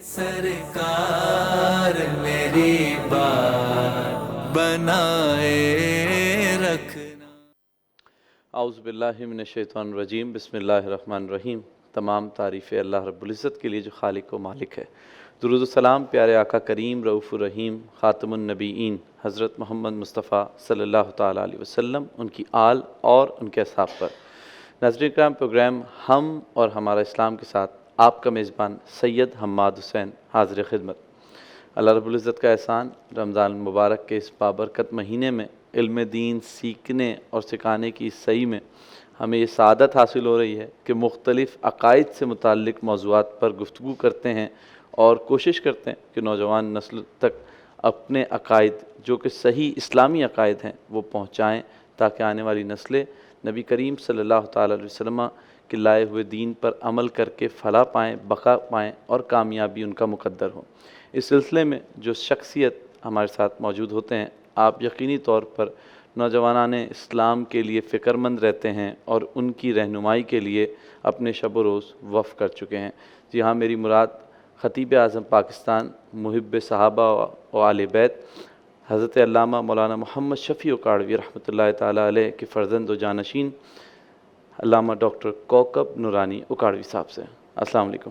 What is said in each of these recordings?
سرکار میری بات بنائے رکھنا۔ اعوذ باللہ من الشیطان الرجیم، بسم اللہ الرحمن الرحیم۔ تمام تعریفیں اللہ رب العزت کے لیے جو خالق و مالک ہے۔ درود و سلام پیارے آقا کریم رؤوف الرحیم خاتم النبیین حضرت محمد مصطفیٰ صلی اللہ تعالیٰ علیہ وسلم، ان کی آل اور ان کے اصحاب پر۔ ناظرین کرام، پروگرام ہم اور ہمارا اسلام کے ساتھ آپ کا میزبان سید حماد حسین حاضر خدمت۔ اللہ رب العزت کا احسان، رمضان المبارک کے اس بابرکت مہینے میں علم دین سیکھنے اور سکھانے کی اس سعی میں ہمیں یہ سعادت حاصل ہو رہی ہے کہ مختلف عقائد سے متعلق موضوعات پر گفتگو کرتے ہیں اور کوشش کرتے ہیں کہ نوجوان نسل تک اپنے عقائد جو کہ صحیح اسلامی عقائد ہیں وہ پہنچائیں، تاکہ آنے والی نسلیں نبی کریم صلی اللہ تعالیٰ علیہ وسلم کے لائے ہوئے دین پر عمل کر کے فلاح پائیں، بقا پائیں اور کامیابی ان کا مقدر ہو۔ اس سلسلے میں جو شخصیت ہمارے ساتھ موجود ہوتے ہیں، آپ یقینی طور پر نوجوانان اسلام کے لیے فکر مند رہتے ہیں اور ان کی رہنمائی کے لیے اپنے شب و روز وقف کر چکے ہیں۔ جی ہاں، میری مراد خطیب اعظم پاکستان، محب صحابہ و آل بیت، حضرت علامہ مولانا محمد شفیع اکاڑوی رحمۃ اللہ تعالیٰ علیہ کے فرزند و جانشین علامہ ڈاکٹر کوکب نورانی اکاڑوی صاحب سے۔ السلام علیکم۔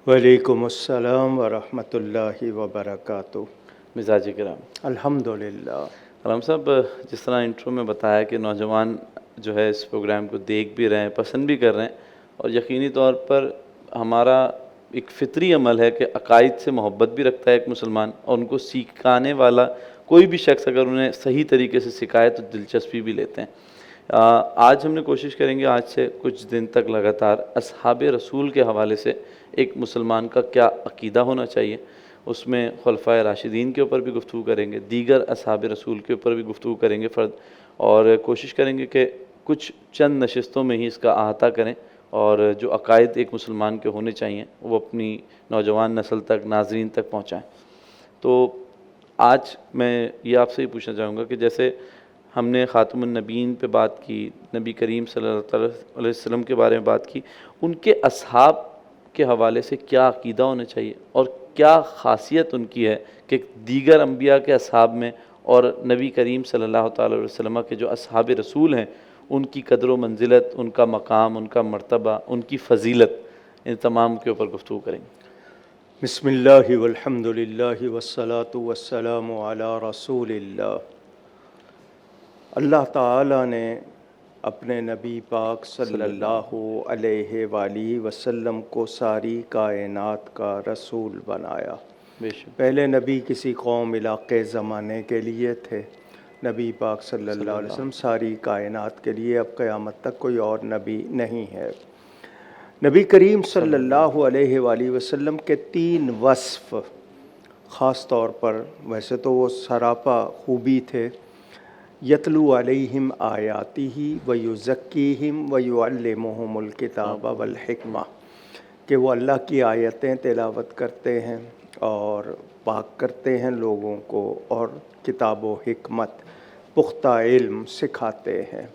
وعلیکم السلام ورحمۃ اللہ وبرکاتہ۔ مزاج کرام، الحمدللہ۔ علامہ صاحب، جس طرح انٹرو میں بتایا کہ نوجوان جو ہے اس پروگرام کو دیکھ بھی رہے ہیں، پسند بھی کر رہے ہیں، اور یقینی طور پر ہمارا ایک فطری عمل ہے کہ عقائد سے محبت بھی رکھتا ہے ایک مسلمان، اور ان کو سکھانے والا کوئی بھی شخص اگر انہیں صحیح طریقے سے سکھائے تو دلچسپی بھی لیتے ہیں۔ آج ہم نے کوشش کریں گے آج سے کچھ دن تک لگاتار اصحاب رسول کے حوالے سے ایک مسلمان کا کیا عقیدہ ہونا چاہیے، اس میں خلفائے راشدین کے اوپر بھی گفتگو کریں گے، دیگر اصحاب رسول کے اوپر بھی گفتگو کریں گے فرد، اور کوشش کریں گے کہ کچھ چند نشستوں میں ہی اس کا احاطہ کریں، اور جو عقائد ایک مسلمان کے ہونے چاہیے وہ اپنی نوجوان نسل تک، ناظرین تک پہنچائیں۔ تو آج میں یہ آپ سے ہی پوچھنا چاہوں گا کہ جیسے ہم نے خاتم النبیین پہ بات کی، نبی کریم صلی اللہ علیہ وسلم کے بارے میں بات کی، ان کے اصحاب کے حوالے سے کیا عقیدہ ہونا چاہیے اور کیا خاصیت ان کی ہے کہ دیگر انبیاء کے اصحاب میں اور نبی کریم صلی اللہ تعالیٰ علیہ وسلم کے جو اصحاب رسول ہیں ان کی قدر و منزلت، ان کا مقام، ان کا مرتبہ، ان کی فضیلت، ان تمام کے اوپر گفتگو کریں گے۔ بسم اللہ والحمدللہ والصلاة والسلام علی رسول اللہ۔ اللہ تعالیٰ نے اپنے نبی پاک صلی اللہ علیہ وآلہ وسلم کو ساری کائنات کا رسول بنایا۔ بے شک۔ پہلے نبی کسی قوم، علاقے، زمانے کے لیے تھے، نبی پاک صلی اللہ علیہ وسلم ساری کائنات کے لیے، اب قیامت تک کوئی اور نبی نہیں ہے۔ نبی کریم صلی اللہ علیہ وآلہ وسلم کے 3 وصف خاص طور پر، ویسے تو وہ سراپا خوبی تھے، یتلو علیہم آیاتہ ویزکیہم ویعلمہم الکتاب والحکمہ، کہ وہ اللہ کی آیتیں تلاوت کرتے ہیں اور پاک کرتے ہیں لوگوں کو، اور کتاب و حکمت، پختہ علم سکھاتے ہیں۔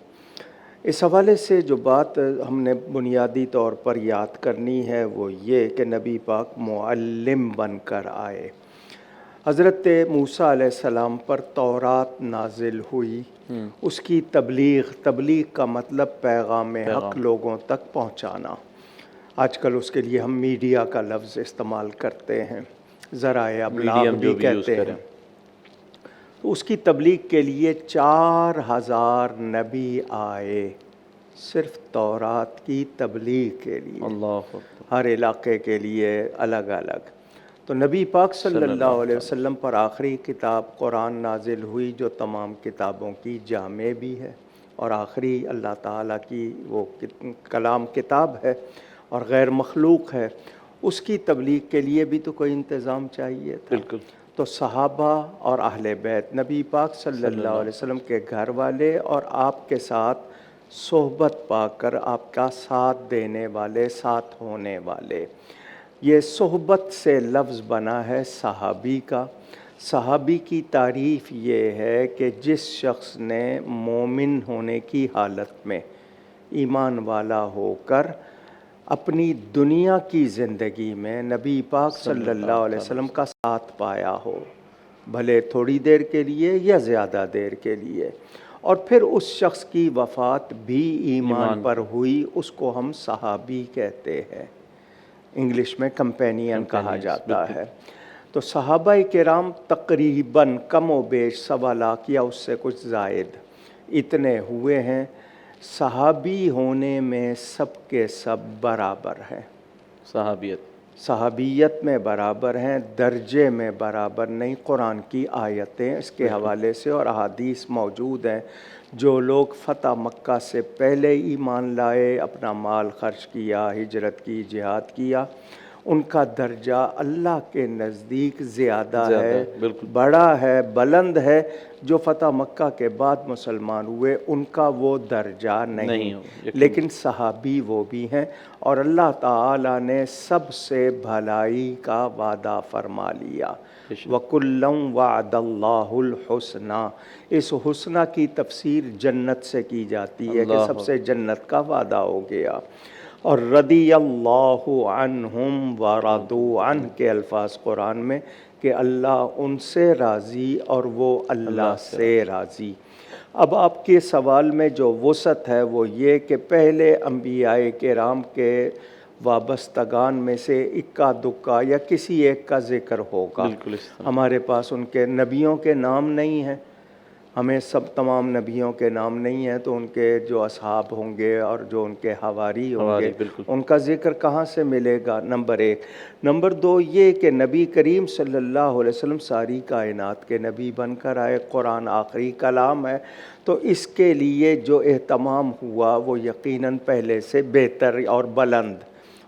اس حوالے سے جو بات ہم نے بنیادی طور پر یاد کرنی ہے وہ یہ کہ نبی پاک معلم بن کر آئے۔ حضرت موسیٰ علیہ السلام پر تورات نازل ہوئی، اس کی تبلیغ کا مطلب پیغام حق لوگوں تک پہنچانا۔ آج کل اس کے لیے ہم میڈیا کا لفظ استعمال کرتے ہیں، ذرائع ابلاغ بھی کہتے ہیں۔ تو اس کی تبلیغ کے لیے 4000 نبی آئے، صرف تورات کی تبلیغ کے لیے، اللہ ہر علاقے کے لیے الگ الگ۔ تو نبی پاک صلی اللہ علیہ وسلم پر آخری کتاب قرآن نازل ہوئی، جو تمام کتابوں کی جامع بھی ہے اور آخری اللہ تعالیٰ کی وہ کلام کتاب ہے اور غیر مخلوق ہے۔ اس کی تبلیغ کے لیے بھی تو کوئی انتظام چاہیے تھا۔ بالکل۔ تو صحابہ اور اہل بیت، نبی پاک صلی اللہ علیہ وسلم کے گھر والے اور آپ کے ساتھ صحبت پا کر آپ کا ساتھ دینے والے، ساتھ ہونے والے، یہ صحبت سے لفظ بنا ہے صحابی کا۔ صحابی کی تعریف یہ ہے کہ جس شخص نے مومن ہونے کی حالت میں، ایمان والا ہو کر اپنی دنیا کی زندگی میں نبی پاک صلی اللہ علیہ وسلم کا ساتھ پایا ہو، بھلے تھوڑی دیر کے لیے یا زیادہ دیر کے لیے، اور پھر اس شخص کی وفات بھی ایمان پر ہوئی، اس کو ہم صحابی کہتے ہیں، انگلش میں کمپینین کہا جاتا ہے۔ تو صحابہ کرام تقریباً کم و بیش 1.25 لاکھ یا اس سے کچھ زائد اتنے ہوئے ہیں۔ صحابی ہونے میں سب کے سب برابر ہیں، صحابیت میں برابر ہیں، درجے میں برابر نہیں۔ قرآن کی آیتیں اس کے حوالے سے اور احادیث موجود ہیں۔ جو لوگ فتح مکہ سے پہلے ایمان لائے، اپنا مال خرچ کیا، ہجرت کی، جہاد کیا، ان کا درجہ اللہ کے نزدیک زیادہ ہے، بڑا ہے، بلند ہے۔ جو فتح مکہ کے بعد مسلمان ہوئے ان کا وہ درجہ نہیں، لیکن صحابی وہ بھی ہیں، اور اللہ تعالیٰ نے سب سے بھلائی کا وعدہ فرما لیا۔ وَكُلًّا وَعَدَ اللَّهُ الْحُسْنَى، اس حسنہ کی تفسیر جنت سے کی جاتی ہے کہ سب سے جنت کا وعدہ ہو گیا۔ اور رضی اللہ عنہم ورضوا عنہ کے الفاظ قرآن میں کہ اللہ ان سے راضی اور وہ اللہ سے راضی۔ اب آپ کے سوال میں جو وسعت ہے وہ یہ کہ پہلے انبیاء کرام کے وابستگان میں سے اکا دکا یا کسی ایک کا ذکر ہوگا۔ ہمارے پاس ان کے نبیوں کے نام نہیں ہیں، ہمیں سب تمام نبیوں کے نام نہیں ہیں، تو ان کے جو اصحاب ہوں گے اور جو ان کے حواری ہوں گے ان کا ذکر کہاں سے ملے گا؟ نمبر 1۔ نمبر 2 یہ کہ نبی کریم صلی اللہ علیہ وسلم ساری کائنات کے نبی بن کر آئے، قرآن آخری کلام ہے، تو اس کے لیے جو اہتمام ہوا وہ یقیناً پہلے سے بہتر اور بلند،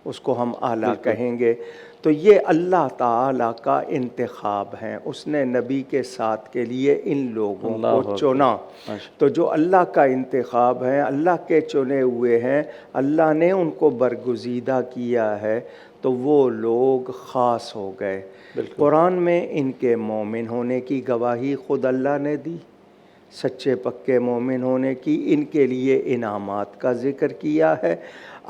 اس کو ہم اعلیٰ کہیں گے۔ تو یہ اللہ تعالیٰ کا انتخاب ہے، اس نے نبی کے ساتھ کے لیے ان لوگوں کو چنا۔ تو جو اللہ کا انتخاب ہے، اللہ کے چنے ہوئے ہیں، اللہ نے ان کو برگزیدہ کیا ہے، تو وہ لوگ خاص ہو گئے۔ قرآن میں ان کے مومن ہونے کی گواہی خود اللہ نے دی، سچے پکے مومن ہونے کی، ان کے لیے انعامات کا ذکر کیا ہے۔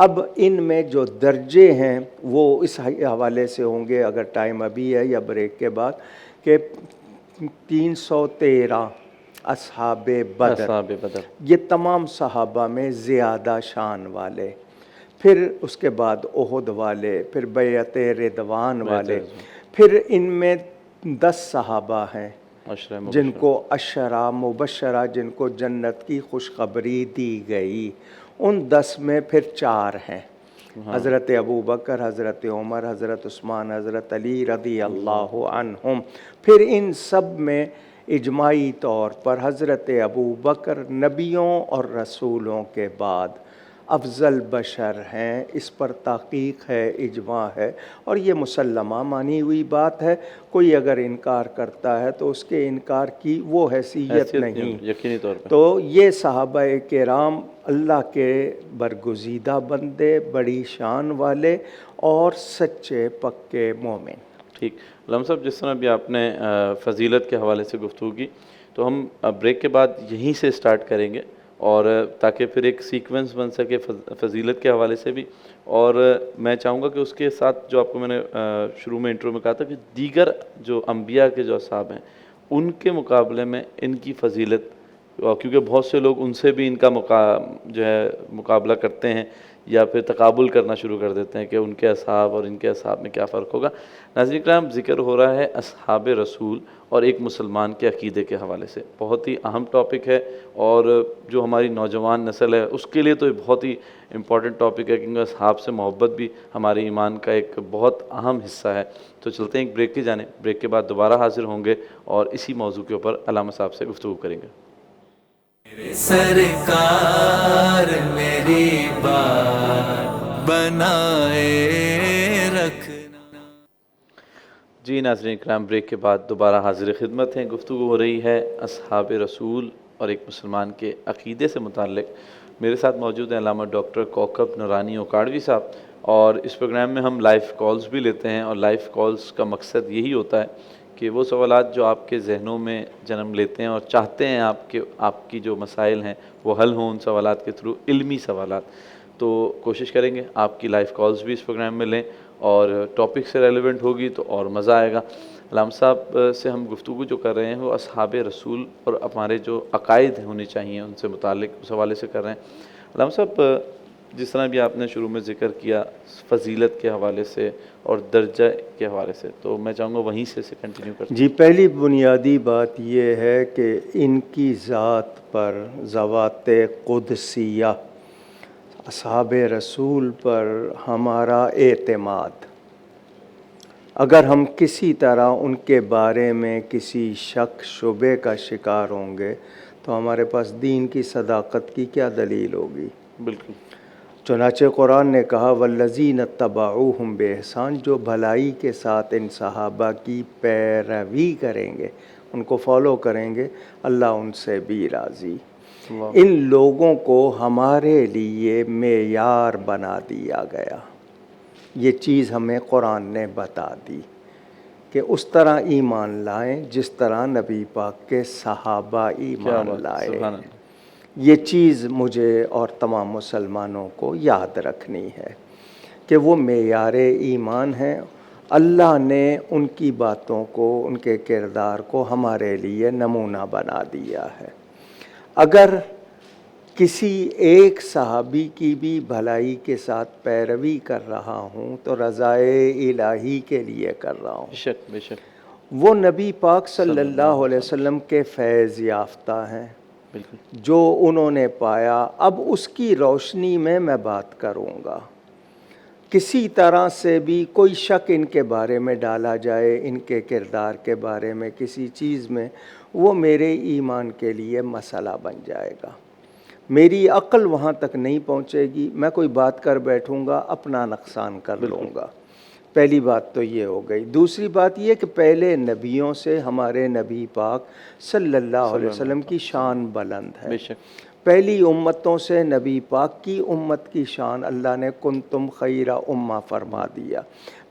اب ان میں جو درجے ہیں وہ اس حوالے سے ہوں گے، اگر ٹائم ابھی ہے یا بریک کے بعد، کہ 313 اصحاب بدر، یہ تمام صحابہ میں زیادہ شان والے، پھر اس کے بعد احد والے، پھر بیعت رضوان والے، پھر ان میں 10 صحابہ ہیں جن کو عشرہ مبشرہ، جن کو جنت کی خوشخبری دی گئی۔ ان 10 میں پھر 4 ہیں، حضرت ابوبکر، حضرت عمر، حضرت عثمان، حضرت علی رضی اللہ عنہم۔ پھر ان سب میں اجماعی طور پر حضرت ابوبکر نبیوں اور رسولوں کے بعد افضل بشر ہیں، اس پر تحقیق ہے، اجماع ہے، اور یہ مسلمہ مانی ہوئی بات ہے۔ کوئی اگر انکار کرتا ہے تو اس کے انکار کی وہ حیثیت نہیں، یقینی طور پر۔ تو یہ صحابہ کرام اللہ کے برگزیدہ بندے، بڑی شان والے اور سچے پکے مومن۔ ٹھیک، علامہ صاحب جس طرح بھی آپ نے فضیلت کے حوالے سے گفتگو کی، تو ہم بریک کے بعد یہیں سے سٹارٹ کریں گے، اور تاکہ پھر ایک سیکوینس بن سکے فضیلت کے حوالے سے بھی، اور میں چاہوں گا کہ اس کے ساتھ جو آپ کو میں نے شروع میں انٹرو میں کہا تھا کہ دیگر جو انبیاء کے جو اصحاب ہیں ان کے مقابلے میں ان کی فضیلت، کیونکہ بہت سے لوگ ان سے بھی ان کا جو ہے مقابلہ کرتے ہیں یا پھر تقابل کرنا شروع کر دیتے ہیں کہ ان کے اصحاب اور ان کے اصحاب میں کیا فرق ہوگا۔ ناظرین کرام، ذکر ہو رہا ہے اصحاب رسول اور ایک مسلمان کے عقیدے کے حوالے سے، بہت ہی اہم ٹاپک ہے، اور جو ہماری نوجوان نسل ہے اس کے لیے تو یہ بہت ہی امپورٹنٹ ٹاپک ہے، کیونکہ اصحاب سے محبت بھی ہمارے ایمان کا ایک بہت اہم حصہ ہے۔ تو چلتے ہیں ایک بریک کی جانب، بریک کے بعد دوبارہ حاضر ہوں گے اور اسی موضوع کے اوپر علامہ صاحب سے گفتگو کریں گے۔ سرکار میری بات بنائے رکھنا۔ جی ناظرین کرام، بریک کے بعد دوبارہ حاضر خدمت ہیں۔ گفتگو ہو رہی ہے اصحاب رسول اور ایک مسلمان کے عقیدے سے متعلق۔ میرے ساتھ موجود ہیں علامہ ڈاکٹر کوکب نورانی اوکاڑوی صاحب، اور اس پروگرام میں ہم لائیو کالز بھی لیتے ہیں، اور لائیو کالز کا مقصد یہی ہوتا ہے کہ وہ سوالات جو آپ کے ذہنوں میں جنم لیتے ہیں اور چاہتے ہیں آپ کی جو مسائل ہیں وہ حل ہوں ان سوالات کے تھرو، علمی سوالات، تو کوشش کریں گے آپ کی لائیو کالز بھی اس پروگرام میں لیں اور ٹاپک سے ریلیونٹ ہوگی تو اور مزہ آئے گا۔ علامہ صاحب سے ہم گفتگو جو کر رہے ہیں وہ اصحاب رسول اور ہمارے جو عقائد ہونی چاہیے ان سے متعلق اس حوالے سے کر رہے ہیں۔ علامہ صاحب جس طرح بھی آپ نے شروع میں ذکر کیا فضیلت کے حوالے سے اور درجہ کے حوالے سے، تو میں چاہوں گا وہیں سے کنٹینیو کرتے ہیں۔ جی، پہلی بنیادی بات یہ ہے کہ ان کی ذات پر، ذوات قدسیہ، اصحاب رسول پر ہمارا اعتماد، اگر ہم کسی طرح ان کے بارے میں کسی شک شبے کا شکار ہوں گے تو ہمارے پاس دین کی صداقت کی کیا دلیل ہوگی؟ بالکل۔ چنانچہ قرآن نے کہا والذین اتبعوہم بإحسان، جو بھلائی کے ساتھ ان صحابہ کی پیروی کریں گے، ان کو فالو کریں گے، اللہ ان سے بھی راضی۔ ان لوگوں کو ہمارے لیے معیار بنا دیا گیا، یہ چیز ہمیں قرآن نے بتا دی کہ اس طرح ایمان لائیں جس طرح نبی پاک کے صحابہ ایمان لائے۔ یہ چیز مجھے اور تمام مسلمانوں کو یاد رکھنی ہے کہ وہ معیار ایمان ہیں۔ اللہ نے ان کی باتوں کو، ان کے کردار کو ہمارے لیے نمونہ بنا دیا ہے۔ اگر کسی ایک صحابی کی بھی بھلائی کے ساتھ پیروی کر رہا ہوں تو رضائے الہی کے لیے کر رہا ہوں۔ بے شک بے شک۔ وہ نبی پاک صلی اللہ علیہ وسلم کے فیض یافتہ ہیں، جو انہوں نے پایا، اب اس کی روشنی میں بات کروں گا۔ کسی طرح سے بھی کوئی شک ان کے بارے میں ڈالا جائے، ان کے کردار کے بارے میں کسی چیز میں، وہ میرے ایمان کے لیے مسئلہ بن جائے گا۔ میری عقل وہاں تک نہیں پہنچے گی، میں کوئی بات کر بیٹھوں گا، اپنا نقصان کر لوں گا۔ پہلی بات تو یہ ہو گئی۔ دوسری بات یہ کہ پہلے نبیوں سے ہمارے نبی پاک صلی اللہ علیہ وسلم کی شان بلند ہے۔ پہلی امتوں سے نبی پاک کی امت کی شان اللہ نے کنتم خیر امہ فرما دیا،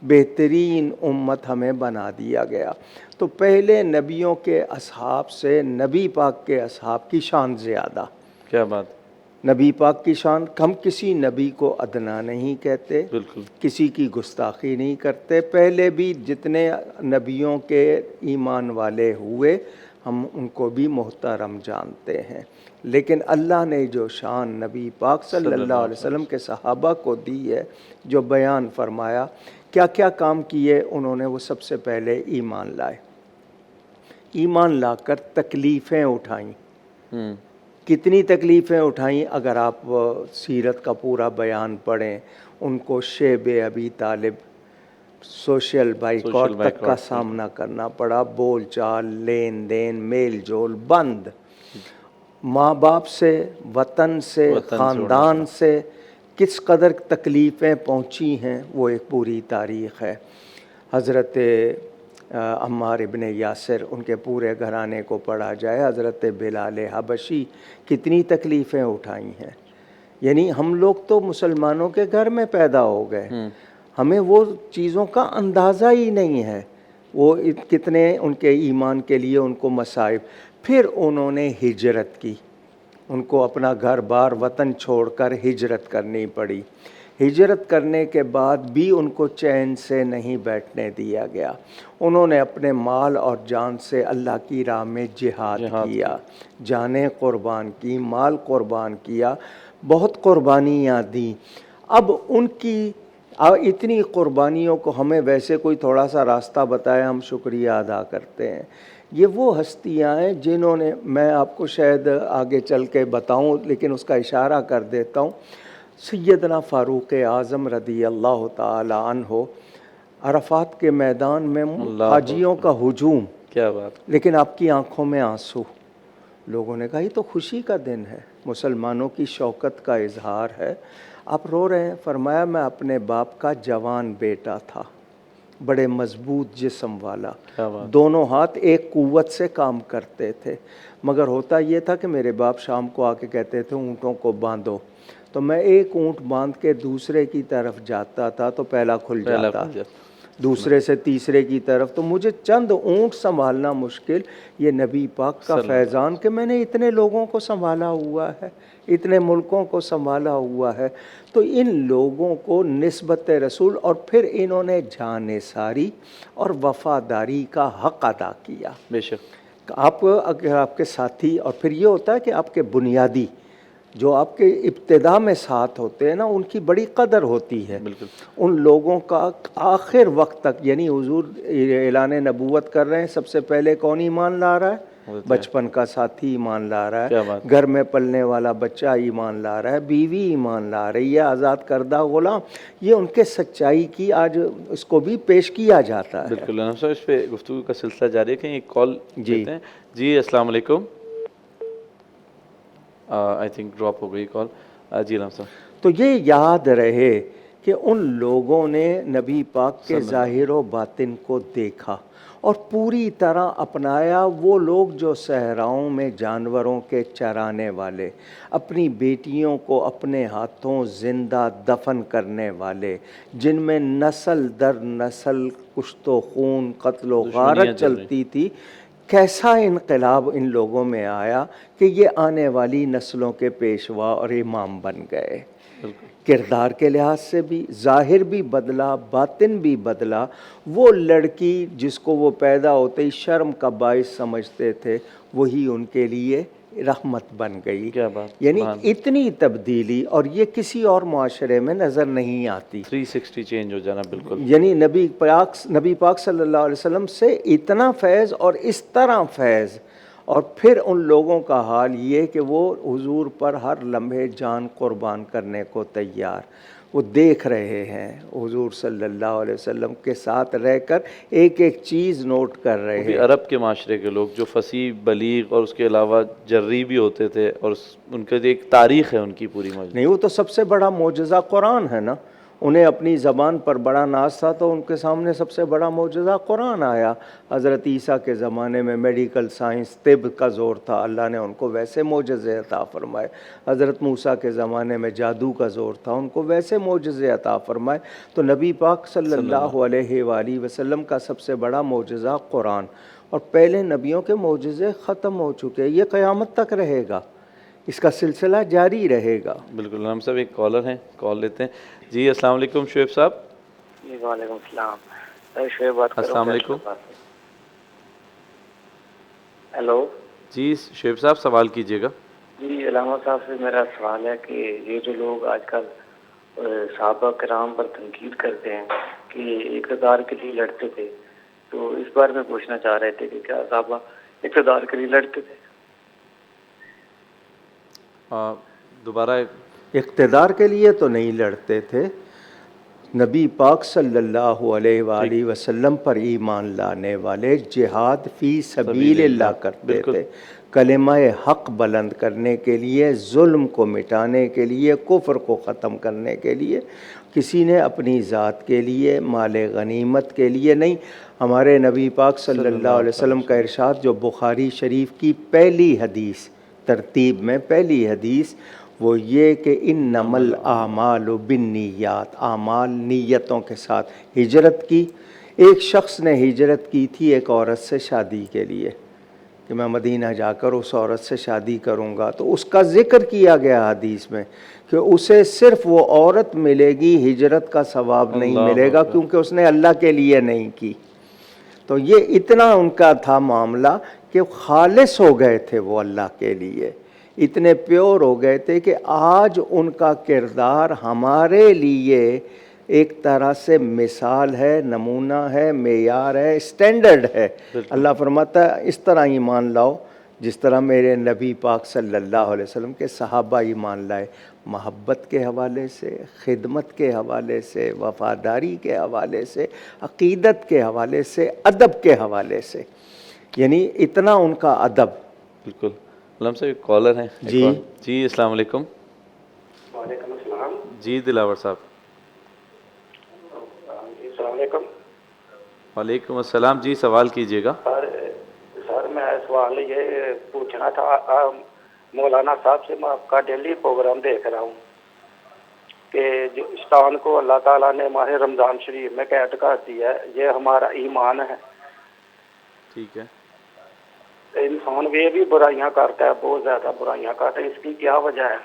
بہترین امت ہمیں بنا دیا گیا۔ تو پہلے نبیوں کے اصحاب سے نبی پاک کے اصحاب کی شان زیادہ۔ کیا بات! نبی پاک کی شان، ہم کسی نبی کو ادنا نہیں کہتے، بالکل، کسی کی گستاخی نہیں کرتے۔ پہلے بھی جتنے نبیوں کے ایمان والے ہوئے ہم ان کو بھی محترم جانتے ہیں، لیکن اللہ نے جو شان نبی پاک صلی اللہ علیہ وسلم کے صحابہ کو دی ہے، جو بیان فرمایا، کیا کیا کام کیے انہوں نے، وہ سب سے پہلے ایمان لائے، ایمان لا کر تکلیفیں اٹھائیں۔ کتنی تکلیفیں اٹھائیں؟ اگر آپ سیرت کا پورا بیان پڑھیں، ان کو شیب ابی طالب سوشل بائیکاٹ تک کا سامنا کرنا پڑا، بول چال، لین دین، میل جول بند، ماں باپ سے، وطن سے، خاندان سے کس قدر تکلیفیں پہنچی ہیں، وہ ایک پوری تاریخ ہے۔ حضرت عمار ابن یاسر، ان کے پورے گھرانے کو پڑھا جائے، حضرت بلال حبشی، کتنی تکلیفیں اٹھائی ہیں۔ یعنی ہم لوگ تو مسلمانوں کے گھر میں پیدا ہو گئے، ہمیں وہ چیزوں کا اندازہ ہی نہیں ہے، وہ کتنے ان کے ایمان کے لیے ان کو مصائب۔ پھر انہوں نے ہجرت کی، ان کو اپنا گھر بار وطن چھوڑ کر ہجرت کرنی پڑی۔ ہجرت کرنے کے بعد بھی ان کو چین سے نہیں بیٹھنے دیا گیا، انہوں نے اپنے مال اور جان سے اللہ کی راہ میں جہاد کیا، جانیں قربان کی، مال قربان کیا، بہت قربانیاں دیں۔ اب ان کی اتنی قربانیوں کو ہمیں ویسے کوئی تھوڑا سا راستہ بتائے ہم شکریہ ادا کرتے ہیں۔ یہ وہ ہستیاں ہیں جنہوں نے، میں آپ کو شاید آگے چل کے بتاؤں لیکن اس کا اشارہ کر دیتا ہوں، سیدنا فاروق اعظم رضی اللہ تعالی عنہ، عرفات کے میدان میں حاجیوں کا ہجوم، کیا بات! لیکن آپ کی آنکھوں میں آنسو۔ لوگوں نے کہا یہ تو خوشی کا دن ہے، مسلمانوں کی شوکت کا اظہار ہے، آپ رو رہے ہیں؟ فرمایا میں اپنے باپ کا جوان بیٹا تھا، بڑے مضبوط جسم والا، دونوں ہاتھ ایک قوت سے کام کرتے تھے، مگر ہوتا یہ تھا کہ میرے باپ شام کو آ کے کہتے تھے اونٹوں کو باندھو، تو میں ایک اونٹ باندھ کے دوسرے کی طرف جاتا تھا تو پہلا کھل جاتا، دوسرے سے تیسرے کی طرف، تو مجھے چند اونٹ سنبھالنا مشکل، یہ نبی پاک کا فیضان کہ میں نے اتنے لوگوں کو سنبھالا ہوا ہے، اتنے ملکوں کو سنبھالا ہوا ہے۔ تو ان لوگوں کو نسبت رسول، اور پھر انہوں نے جان ساری اور وفاداری کا حق ادا کیا۔ بے شک آپ اگر آپ کے ساتھی، اور پھر یہ ہوتا ہے کہ آپ کے بنیادی جو آپ کے ابتدا میں ساتھ ہوتے ہیں نا، ان کی بڑی قدر ہوتی ہے۔ بالکل ان لوگوں کا آخر وقت تک، یعنی حضور اعلان نبوت کر رہے ہیں، سب سے پہلے کون ایمان لا رہا ہے؟ بچپن کا ساتھی ایمان لا رہا کیا ہے، بات، گھر میں پلنے والا بچہ ایمان لا رہا ہے، بیوی ایمان لا رہی ہے، آزاد کردہ غلام، یہ ان کے سچائی کی آج اس کو بھی پیش کیا جاتا ہے۔ بالکل علامہ صاحب اس پہ گفتگو کا سلسلہ جاری ہے کہ ایک کال جی لیتے ہیں۔ جی السلام علیکم، آئی تھنک ڈراپ ہو گئی کال۔ جی علامہ صاحب، تو یہ یاد رہے کہ ان لوگوں نے نبی پاک کے ظاہر و باطن کو دیکھا اور پوری طرح اپنایا۔ وہ لوگ جو صحراؤں میں جانوروں کے چرانے والے، اپنی بیٹیوں کو اپنے ہاتھوں زندہ دفن کرنے والے، جن میں نسل در نسل کشت و خون، قتل و غارت چلتی تھی، کیسا انقلاب ان لوگوں میں آیا کہ یہ آنے والی نسلوں کے پیشوا اور امام بن گئے۔ کردار کے لحاظ سے بھی ظاہر بھی بدلا، باطن بھی بدلا۔ وہ لڑکی جس کو وہ پیدا ہوتے ہی شرم کا باعث سمجھتے تھے، وہی ان کے لیے رحمت بن گئی۔ کیا بات، یعنی اتنی تبدیلی، اور یہ کسی اور معاشرے میں نظر نہیں آتی۔ 360 چینج ہو جانا، بالکل یعنی نبی پاک صلی اللہ علیہ وسلم سے اتنا فیض اور اس طرح فیض، اور پھر ان لوگوں کا حال یہ کہ وہ حضور پر ہر لمحے جان قربان کرنے کو تیار۔ وہ دیکھ رہے ہیں حضور صلی اللہ علیہ وسلم کے ساتھ رہ کر ایک ایک چیز نوٹ کر رہے ہیں۔ عرب کے معاشرے کے لوگ جو فصیح، بلیغ اور اس کے علاوہ جری بھی ہوتے تھے، اور ان کے ایک تاریخ ہے ان کی پوری موجود۔ نہیں، وہ تو سب سے بڑا معجزہ قرآن ہے نا۔ انہیں اپنی زبان پر بڑا ناز تھا، تو ان کے سامنے سب سے بڑا معجزہ قرآن آیا۔ حضرت عیسیٰ کے زمانے میں میڈیکل سائنس، طب کا زور تھا، اللہ نے ان کو ویسے معجزے عطا فرمائے۔ حضرت موسیٰ کے زمانے میں جادو کا زور تھا، ان کو ویسے معجزے عطا فرمائے۔ تو نبی پاک صلی اللہ علیہ وآلہ وسلم کا سب سے بڑا معجزہ قرآن، اور پہلے نبیوں کے معجزے ختم ہو چکے، یہ قیامت تک رہے گا، اس کا سلسلہ جاری رہے گا۔ بالکل، ہم سب ایک کالر ہیں، کال لیتے ہیں۔ جی السلام علیکم شعیب صاحب۔ جی وعلیکم السلام، میں شعیب بات کر رہا ہوں۔ السلام علیکم۔ ہیلو جی شعیب صاحب سوال کیجیے گا۔ جی علامہ صاحب سے میرا سوال ہے کہ یہ جو لوگ آج کل صحابہ کرام پر تنقید کرتے ہیں کہ اقتدار کے لیے لڑتے تھے، تو اس بارے میں پوچھنا چاہ رہے تھے کہ کیا صحابہ اقتدار کے لیے لڑتے تھے؟ دوبارہ اقتدار کے لیے تو نہیں لڑتے تھے، نبی پاک صلی اللہ علیہ وآلہ وسلم پر ایمان لانے والے جہاد فی سبیل اللہ کرتے تھے، کلمہ حق بلند کرنے کے لیے، ظلم کو مٹانے کے لیے، کفر کو ختم کرنے کے لیے۔ کسی نے اپنی ذات کے لیے، مال غنیمت کے لیے نہیں۔ ہمارے نبی پاک صلی اللہ علیہ وسلم کا ارشاد جو بخاری شریف کی پہلی حدیث، ترتیب میں پہلی حدیث، وہ یہ کہ انما الاعمال بالنیات، اعمال نیتوں کے ساتھ۔ ہجرت کی، ایک شخص نے ہجرت کی تھی ایک عورت سے شادی کے لیے کہ میں مدینہ جا کر اس عورت سے شادی کروں گا، تو اس کا ذکر کیا گیا حدیث میں کہ اسے صرف وہ عورت ملے گی، ہجرت کا ثواب نہیں ملے گا، کیونکہ اس نے اللہ کے لیے نہیں کی۔ تو یہ اتنا ان کا تھا معاملہ کہ خالص ہو گئے تھے وہ اللہ کے لیے، اتنے پیور ہو گئے تھے کہ آج ان کا کردار ہمارے لیے ایک طرح سے مثال ہے، نمونہ ہے، معیار ہے، اسٹینڈرڈ ہے۔ اللہ فرماتا ہے اس طرح ایمان لاؤ جس طرح میرے نبی پاک صلی اللہ علیہ وسلم کے صحابہ ایمان لائے، محبت کے حوالے سے، خدمت کے حوالے سے، وفاداری کے حوالے سے، عقیدت کے حوالے سے، ادب کے حوالے سے، یعنی اتنا ان کا ادب۔ بالکل علامہ صاحب ایک کالر ہیں۔ جی جی السلام علیکم۔ وعلیکم السلام۔ جی دلاور صاحب۔ جی السلام علیکم۔ وعلیکم السلام، جی سوال کیجیے گا۔ سر میں سوال یہ پوچھنا تھا، مولانا صاحب سے، میں آپ کا ڈیلی پروگرام دیکھ رہا ہوں، کہ جو شیطان کو اللہ تعالیٰ نے ماہ رمضان شریف میں قید کر دیا ہے، یہ ہمارا ایمان ہے۔ ٹھیک ہے، انسان یہ بھی برائیاں کرتا ہے، بہت زیادہ برائیاں کرتا ہے، اس کی کیا وجہ ہے؟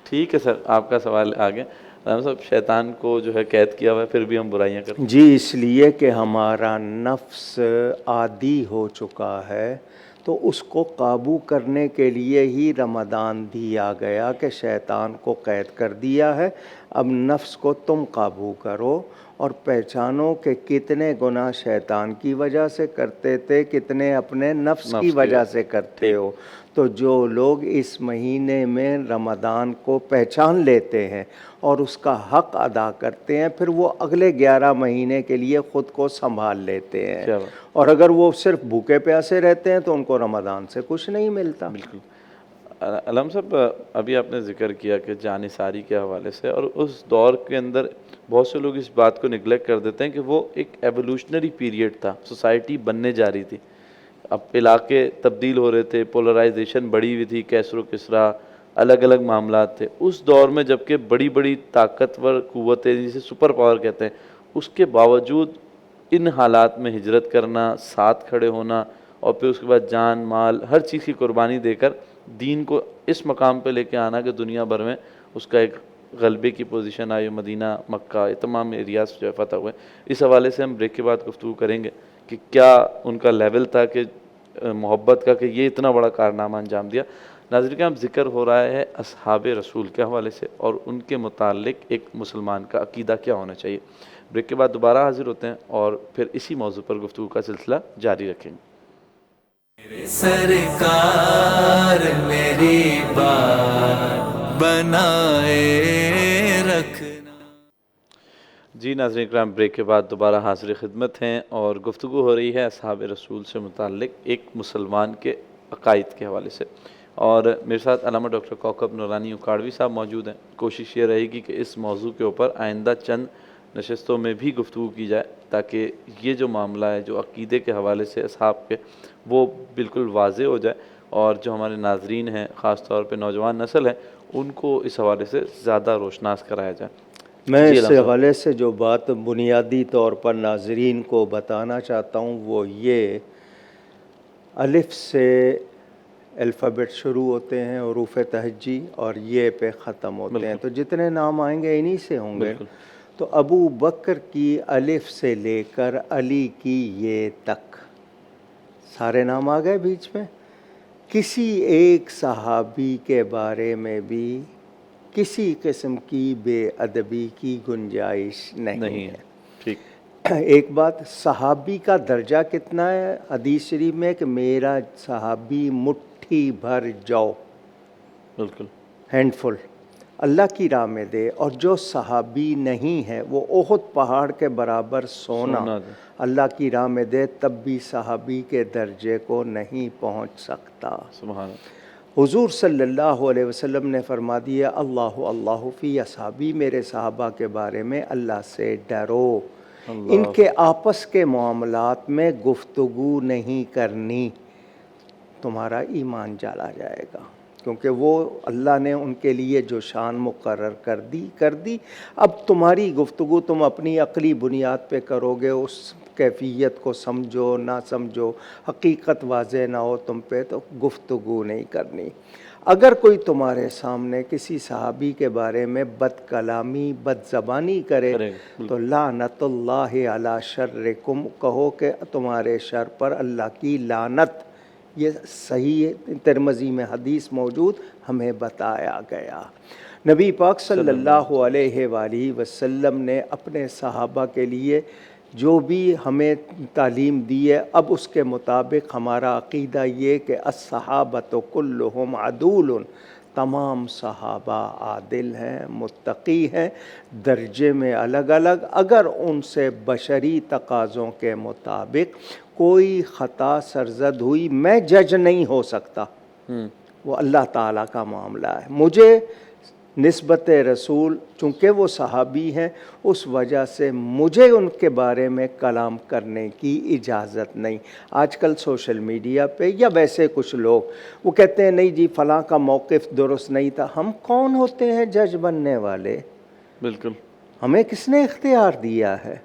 ٹھیک ہے سر، آپ کا سوال آگے۔ رحمان صاحب، شیطان کو جو ہے قید کیا ہوا ہے، پھر بھی ہم برائیاں کرتے ہیں؟ جی، اس لیے کہ ہمارا نفس عادی ہو چکا ہے، تو اس کو قابو کرنے کے لیے ہی رمضان دیا گیا کہ شیطان کو قید کر دیا ہے، اب نفس کو تم قابو کرو اور پہچانو کہ کتنے گناہ شیطان کی وجہ سے کرتے تھے، کتنے اپنے نفس کی وجہ سے کرتے ہو۔ تو جو لوگ اس مہینے میں رمضان کو پہچان لیتے ہیں اور اس کا حق ادا کرتے ہیں، پھر وہ اگلے 11 مہینے کے لیے خود کو سنبھال لیتے ہیں، اور اگر وہ صرف بھوکے پیاسے رہتے ہیں تو ان کو رمضان سے کچھ نہیں ملتا۔ بالکل۔ علم صاحب، ابھی آپ نے ذکر کیا کہ جانثاری کے حوالے سے، اور اس دور کے اندر بہت سے لوگ اس بات کو نگلیکٹ کر دیتے ہیں کہ وہ ایک ایوولوشنری پیریڈ تھا، سوسائٹی بننے جا رہی تھی، اب علاقے تبدیل ہو رہے تھے، پولرائزیشن بڑھی ہوئی تھی، کیسر و کسرا، الگ الگ معاملات تھے اس دور میں، جبکہ بڑی بڑی طاقتور قوتیں جسے سپر پاور کہتے ہیں، اس کے باوجود ان حالات میں ہجرت کرنا، ساتھ کھڑے ہونا، اور پھر اس کے بعد جان مال ہر چیز کی قربانی دے کر دین کو اس مقام پہ لے کے آنا کہ دنیا بھر میں اس کا ایک غلبے کی پوزیشن آئی، مدینہ، مکہ، یہ تمام ایریاز جو ہے فتح ہوئے۔ اس حوالے سے ہم بریک کے بعد گفتگو کریں گے کہ کیا ان کا لیول تھا کہ محبت کا، کہ یہ اتنا بڑا کارنامہ انجام دیا۔ ناظرین، اب ذکر ہو رہا ہے اصحاب رسول کے حوالے سے، اور ان کے متعلق ایک مسلمان کا عقیدہ کیا ہونا چاہیے۔ بریک کے بعد دوبارہ حاضر ہوتے ہیں اور پھر اسی موضوع پر گفتگو کا سلسلہ جاری رکھیں گے۔ میرے سرکار میری بات بنائے رکھنا۔ جی ناظرین اکرام، بریک کے بعد دوبارہ حاضر خدمت ہیں اور گفتگو ہو رہی ہے اصحاب رسول سے متعلق ایک مسلمان کے عقائد کے حوالے سے، اور میرے ساتھ علامہ ڈاکٹر کوکب نورانی اکاڑوی صاحب موجود ہیں۔ کوشش یہ رہے گی کہ اس موضوع کے اوپر آئندہ چند نشستوں میں بھی گفتگو کی جائے، تاکہ یہ جو معاملہ ہے جو عقیدے کے حوالے سے اصحاب کے، وہ بالکل واضح ہو جائے، اور جو ہمارے ناظرین ہیں خاص طور پہ نوجوان نسل ہے ان کو اس حوالے سے زیادہ روشناس کرایا جائے۔ میں اس حوالے سے جو بات بنیادی طور پر ناظرین کو بتانا چاہتا ہوں وہ یہ، الف سے الفابیٹ شروع ہوتے ہیں، حروف تہجی، اور یہ پہ ختم ہوتے ہیں، تو جتنے نام آئیں گے انہی سے ہوں گے۔ تو ابو بکر کی الف سے لے کر علی کی یہ تک سارے نام آ گئے بیچ میں۔ کسی ایک صحابی کے بارے میں بھی کسی قسم کی بے ادبی کی گنجائش نہیں ہے۔ ٹھیک، ایک بات، صحابی کا درجہ کتنا ہے حدیث شریف میں کہ میرا صحابی مٹھی بھر جو، بالکل ہینڈ فل اللہ کی راہ میں دے، اور جو صحابی نہیں ہے وہ احد پہاڑ کے برابر سونا اللہ کی راہ میں دے، تب بھی صحابی کے درجے کو نہیں پہنچ سکتا۔ سبحان اللہ۔ حضور صلی اللہ علیہ وسلم نے فرما دیا، اللہ اللہ فی اصحابی، میرے صحابہ کے بارے میں اللہ سے ڈرو، ان کے آپس کے معاملات میں گفتگو نہیں کرنی، تمہارا ایمان چلا جائے گا، کیونکہ وہ اللہ نے ان کے لیے جو شان مقرر کر دی۔ اب تمہاری گفتگو تم اپنی عقلی بنیاد پہ کرو گے، اس کیفیت کو سمجھو نہ سمجھو، حقیقت واضح نہ ہو تم پہ، تو گفتگو نہیں کرنی۔ اگر کوئی تمہارے سامنے کسی صحابی کے بارے میں بد کلامی، بد زبانی کرے تو لعنت اللہ علی شرکم، کہو کہ تمہارے شر پر اللہ کی لعنت۔ یہ صحیح ترمذی میں حدیث موجود، ہمیں بتایا گیا۔ نبی پاک صلی اللہ علیہ وآلہ وسلم نے اپنے صحابہ کے لیے جو بھی ہمیں تعلیم دی ہے، اب اس کے مطابق ہمارا عقیدہ یہ کہ الصحابۃ کلہم عدول، تمام صحابہ عادل ہیں، متقی ہیں، درجے میں الگ الگ، اگر ان سے بشری تقاضوں کے مطابق کوئی خطا سرزد ہوئی، میں جج نہیں ہو سکتا، وہ اللہ تعالیٰ کا معاملہ ہے۔ مجھے نسبت رسول، چونکہ وہ صحابی ہیں، اس وجہ سے مجھے ان کے بارے میں کلام کرنے کی اجازت نہیں۔ آج کل سوشل میڈیا پہ یا ویسے کچھ لوگ وہ کہتے ہیں نہیں جی فلاں کا موقف درست نہیں تھا۔ ہم کون ہوتے ہیں جج بننے والے؟ بالکل ہمیں کس نے اختیار دیا ہے؟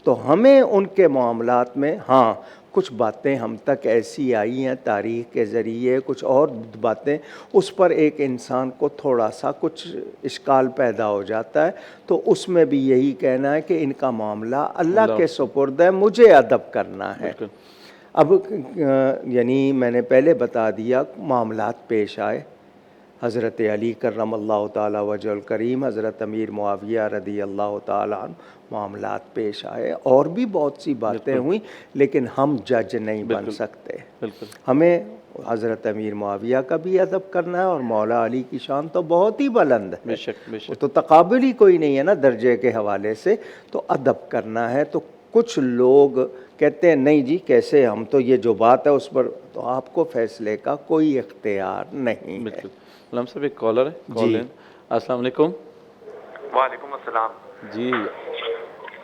تو ہمیں ان کے معاملات میں ہاں کچھ باتیں ہم تک ایسی آئی ہیں تاریخ کے ذریعے، کچھ اور باتیں اس پر ایک انسان کو تھوڑا سا کچھ اشکال پیدا ہو جاتا ہے، تو اس میں بھی یہی کہنا ہے کہ ان کا معاملہ اللہ کے سپرد ہے، مجھے ادب کرنا ہے۔ بالکل اب یعنی میں نے پہلے بتا دیا معاملات پیش آئے، حضرت علی کرم اللہ تعالی وجہ الکریم، حضرت امیر معاویہ رضی اللہ تعالیٰ عنہ، معاملات پیش آئے، اور بھی بہت سی باتیں ہوئیں، لیکن ہم جج نہیں بن سکتے۔ بالکل ہمیں حضرت امیر معاویہ کا بھی ادب کرنا ہے، اور مولا علی کی شان تو بہت ہی بلند ہے، بے شک بے وہ شک تو تقابل ہی کوئی نہیں ہے نا درجے کے حوالے سے، تو ادب کرنا ہے۔ تو کچھ لوگ کہتے ہیں نہیں جی کیسے، ہم تو یہ جو بات ہے اس پر، تو آپ کو فیصلے کا کوئی اختیار نہیں ہے۔ بالکل۔ علامہ صاحب ایک کالر ہے، کال جی ان۔ السلام علیکم۔ وعلیکم السلام۔ جی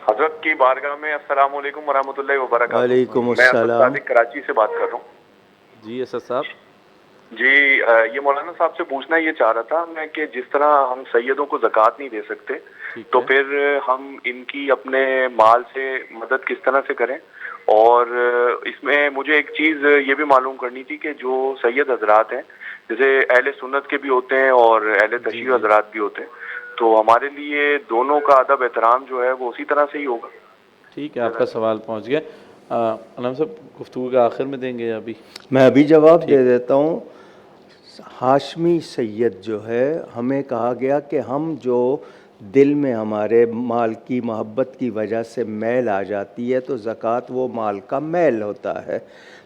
حضرت کی بارگاہ میں السلام علیکم ورحمۃ اللہ وبرکاتہ۔ وعلیکم میں اسد السلام۔ صادق کراچی سے بات کر رہا ہوں۔ جی اسد صاحب۔ جی یہ مولانا صاحب سے پوچھنا یہ چاہ رہا تھا میں کہ جس طرح ہم سیدوں کو زکوٰۃ نہیں دے سکتے تو پھر ہم ان کی اپنے مال سے مدد کس طرح سے کریں؟ اور اس میں مجھے ایک چیز یہ بھی معلوم کرنی تھی کہ جو سید حضرات ہیں جیسے اہل سنت کے بھی ہوتے ہیں اور اہل تشیع حضرات بھی ہوتے ہیں، تو ہمارے لیے دونوں کا ادب احترام جو ہے وہ اسی طرح سے ہی ہوگا؟ ٹھیک ہے، آپ کا سوال پہنچ گیا۔ علامہ صاحب گفتگو کے آخر میں دیں گے ابھی؟ میں ابھی جواب دے دیتا ہوں۔ ہاشمی سید جو ہے، ہمیں کہا گیا کہ ہم جو دل میں ہمارے مال کی محبت کی وجہ سے میل آ جاتی ہے تو زکوٰۃ وہ مال کا میل ہوتا ہے۔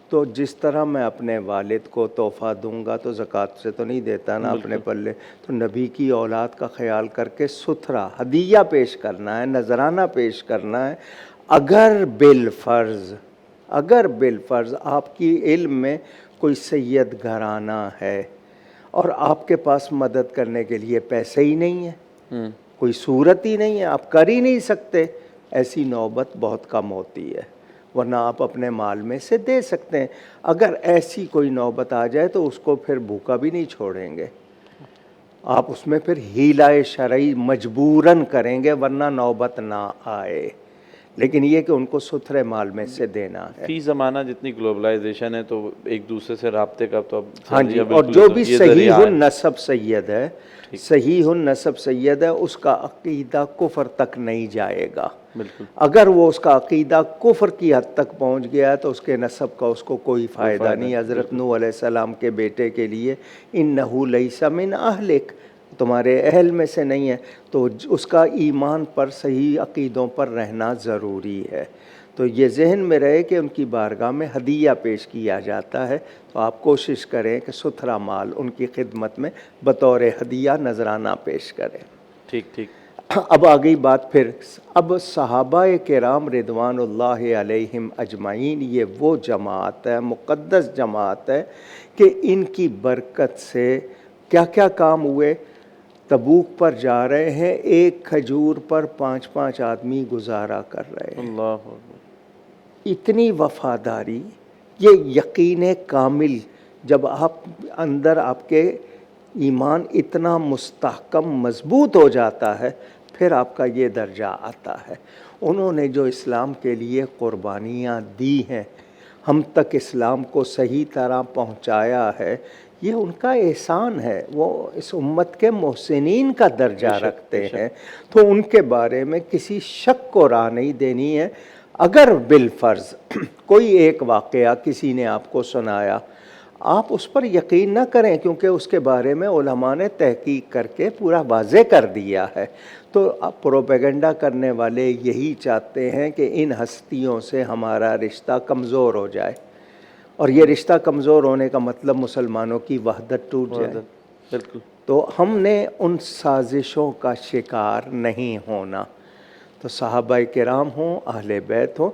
تو جس طرح میں اپنے والد کو تحفہ دوں گا تو زکوٰۃ سے تو نہیں دیتا نا اپنے پلے، تو نبی کی اولاد کا خیال کر کے ستھرا ہدیہ پیش کرنا ہے، نذرانہ پیش کرنا ہے۔ اگر بالفرض آپ کی علم میں کوئی سید گھرانہ ہے اور آپ کے پاس مدد کرنے کے لیے پیسے ہی نہیں ہیں، کوئی صورت ہی نہیں ہے، آپ کر ہی نہیں سکتے، ایسی نوبت بہت کم ہوتی ہے، ورنہ آپ اپنے مال میں سے دے سکتے ہیں۔ اگر ایسی کوئی نوبت آ جائے تو اس کو پھر بھوکا بھی نہیں چھوڑیں گے، آپ اس میں پھر حیلہ شرعی مجبوراً کریں گے ورنہ نوبت نہ آئے، لیکن یہ کہ ان کو ستھرے مال میں سے دینا ہے۔ فی زمانہ جتنی گلوبلائزیشن ہے تو ایک دوسرے سے رابطے کا تو اب ہاں جی، بالکل اور جو بھی یہ صحیح ذریعہ ہے۔ النسب سید ہے، صحیح النسب سید ہے، اس کا عقیدہ کفر تک نہیں جائے گا۔ بالکل اگر وہ اس کا عقیدہ کفر کی حد تک پہنچ گیا ہے تو اس کے نسب کا اس کو کوئی فائدہ نہیں۔ حضرت نوح علیہ السلام کے بیٹے کے لیے انہ لیس من اہلک، تمہارے اہل میں سے نہیں ہے، تو اس کا ایمان پر صحیح عقیدوں پر رہنا ضروری ہے۔ تو یہ ذہن میں رہے کہ ان کی بارگاہ میں ہدیہ پیش کیا جاتا ہے، تو آپ کوشش کریں کہ ستھرا مال ان کی خدمت میں بطور ہدیہ نذرانہ پیش کریں۔ ٹھیک ٹھیک۔ اب آ گئی بات پھر، اب صحابہ کرام رضوان اللہ علیہم اجمعین، یہ وہ جماعت ہے، مقدس جماعت ہے کہ ان کی برکت سے کیا کیا کام ہوئے۔ تبوک پر جا رہے ہیں، ایک کھجور پر 5 آدمی گزارا کر رہے ہیں۔ اللہ اکبر۔ اتنی وفاداری، یہ یقین کامل، جب آپ اندر آپ کے ایمان اتنا مستحکم مضبوط ہو جاتا ہے پھر آپ کا یہ درجہ آتا ہے۔ انہوں نے جو اسلام کے لیے قربانیاں دی ہیں، ہم تک اسلام کو صحیح طرح پہنچایا ہے، یہ ان کا احسان ہے، وہ اس امت کے محسنین کا درجہ رکھتے ہیں، تو ان کے بارے میں کسی شک کو راہ نہیں دینی ہے۔ اگر بالفرض کوئی ایک واقعہ کسی نے آپ کو سنایا، آپ اس پر یقین نہ کریں، کیونکہ اس کے بارے میں علماء نے تحقیق کر کے پورا واضح کر دیا ہے۔ تو پروپیگنڈا کرنے والے یہی چاہتے ہیں کہ ان ہستیوں سے ہمارا رشتہ کمزور ہو جائے، اور یہ رشتہ کمزور ہونے کا مطلب مسلمانوں کی وحدت ٹوٹ جائے۔ بالکل۔ تو ہم نے ان سازشوں کا شکار نہیں ہونا۔ تو صحابہ کرام ہوں، اہل بیت ہوں،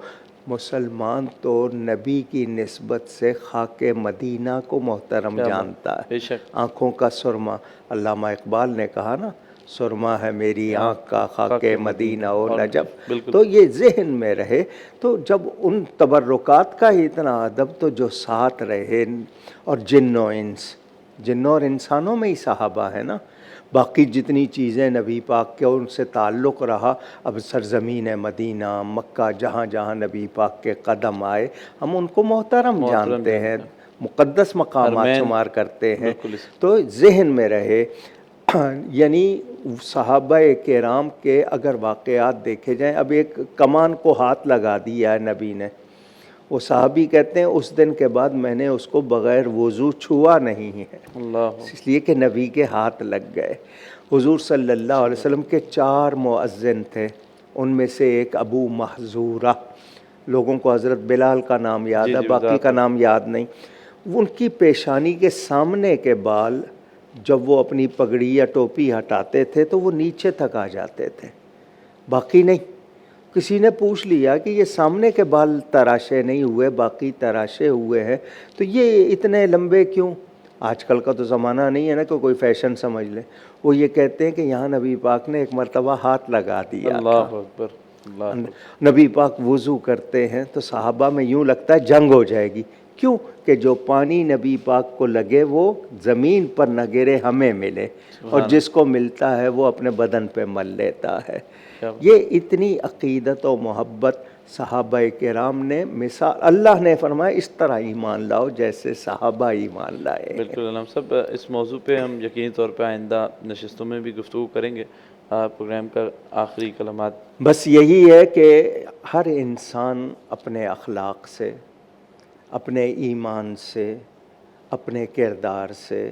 مسلمان تو نبی کی نسبت سے خاک مدینہ کو محترم جانتا ہے۔ آنکھوں کا سرما، علامہ اقبال نے کہا نا، سرما ہے میری آنکھ کا خاک مدینہ و نجف، تو یہ ذہن میں رہے۔ تو جب ان تبرکات کا ہی اتنا ادب، تو جو ساتھ رہے، اور جن اور انسانوں میں ہی صحابہ ہے نا، باقی جتنی چیزیں نبی پاک کے ان سے تعلق رہا، اب سرزمین مدینہ، مکہ، جہاں جہاں نبی پاک کے قدم آئے ہم ان کو محترم جانتے ہیں، مقدس مقامات حرمین شمار کرتے ہیں، بالکل تو ذہن میں رہے۔ یعنی صحابہ کرام کے اگر واقعات دیکھے جائیں، اب ایک کمان کو ہاتھ لگا دیا ہے نبی نے، وہ صحابی کہتے ہیں اس دن کے بعد میں نے اس کو بغیر وضو چھوا نہیں ہے، اللہ اس لیے کہ نبی کے ہاتھ لگ گئے۔ حضور صلی اللہ علیہ وسلم کے 4 مؤذن تھے، ان میں سے ایک ابو محذورہ، لوگوں کو حضرت بلال کا نام یاد ہے، باقی کا نام یاد نہیں۔ ان کی پیشانی کے سامنے کے بال جب وہ اپنی پگڑی یا ٹوپی ہٹاتے تھے تو وہ نیچے تک آ جاتے تھے، باقی نہیں۔ کسی نے پوچھ لیا کہ یہ سامنے کے بال تراشے نہیں ہوئے، باقی تراشے ہوئے ہیں، تو یہ اتنے لمبے کیوں؟ آج کل کا تو زمانہ نہیں ہے نا کہ کوئی فیشن سمجھ لے۔ وہ یہ کہتے ہیں کہ یہاں نبی پاک نے ایک مرتبہ ہاتھ لگا دیا تھا۔ اللہ اکبر، اللہ اکبر۔ نبی پاک وضو کرتے ہیں تو صحابہ میں یوں لگتا ہے جنگ ہو جائے گی، کیوں کہ جو پانی نبی پاک کو لگے وہ زمین پر نہ گرے، ہمیں ملے، اور جس کو ملتا ہے وہ اپنے بدن پہ مل لیتا ہے۔ یہ اتنی عقیدت و محبت صحابہ کرام نے مثال، اللہ نے فرمایا اس طرح ایمان لاؤ جیسے صحابہ ایمان لائے۔ بالکل علام صاحب، اس موضوع پہ ہم یقینی طور پہ آئندہ نشستوں میں بھی گفتگو کریں گے۔ پروگرام کا آخری کلمات۔ بس یہی ہے کہ ہر انسان اپنے اخلاق سے، اپنے ایمان سے، اپنے کردار سے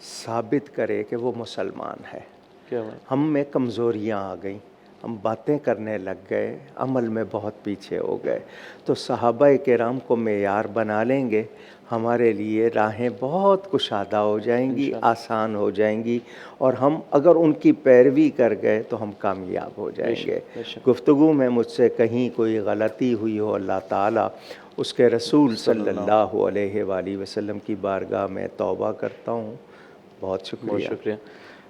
ثابت کرے کہ وہ مسلمان ہے۔ کیا بات؟ ہم میں کمزوریاں آ گئیں، ہم باتیں کرنے لگ گئے، عمل میں بہت پیچھے ہو گئے، تو صحابہ کرام کو معیار بنا لیں گے، ہمارے لیے راہیں بہت کشادہ ہو جائیں گی، آسان ہو جائیں گی، اور ہم اگر ان کی پیروی کر گئے تو ہم کامیاب ہو جائیں گے۔ گفتگو میں مجھ سے کہیں کوئی غلطی ہوئی ہو، اللہ تعالیٰ اس کے رسول صلی اللہ علیہ وآلہ وسلم کی بارگاہ میں توبہ کرتا ہوں۔ بہت شکریہ۔ بہت شکریہ۔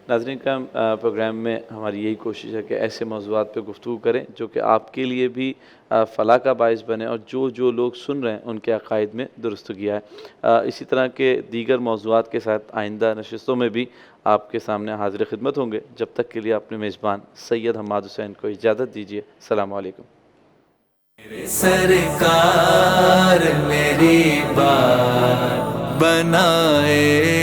ناظرین کرام، پروگرام میں ہماری یہی کوشش ہے کہ ایسے موضوعات پہ گفتگو کریں جو کہ آپ کے لیے بھی فلاح کا باعث بنے، اور جو لوگ سن رہے ہیں ان کے عقائد میں درستگی آئے۔ اسی طرح کے دیگر موضوعات کے ساتھ آئندہ نشستوں میں بھی آپ کے سامنے حاضر خدمت ہوں گے۔ جب تک کے لیے اپنے میزبان سید حماد حسین کو اجازت دیجیے۔ السلام علیکم۔ میرے سرکار میری بات بنائے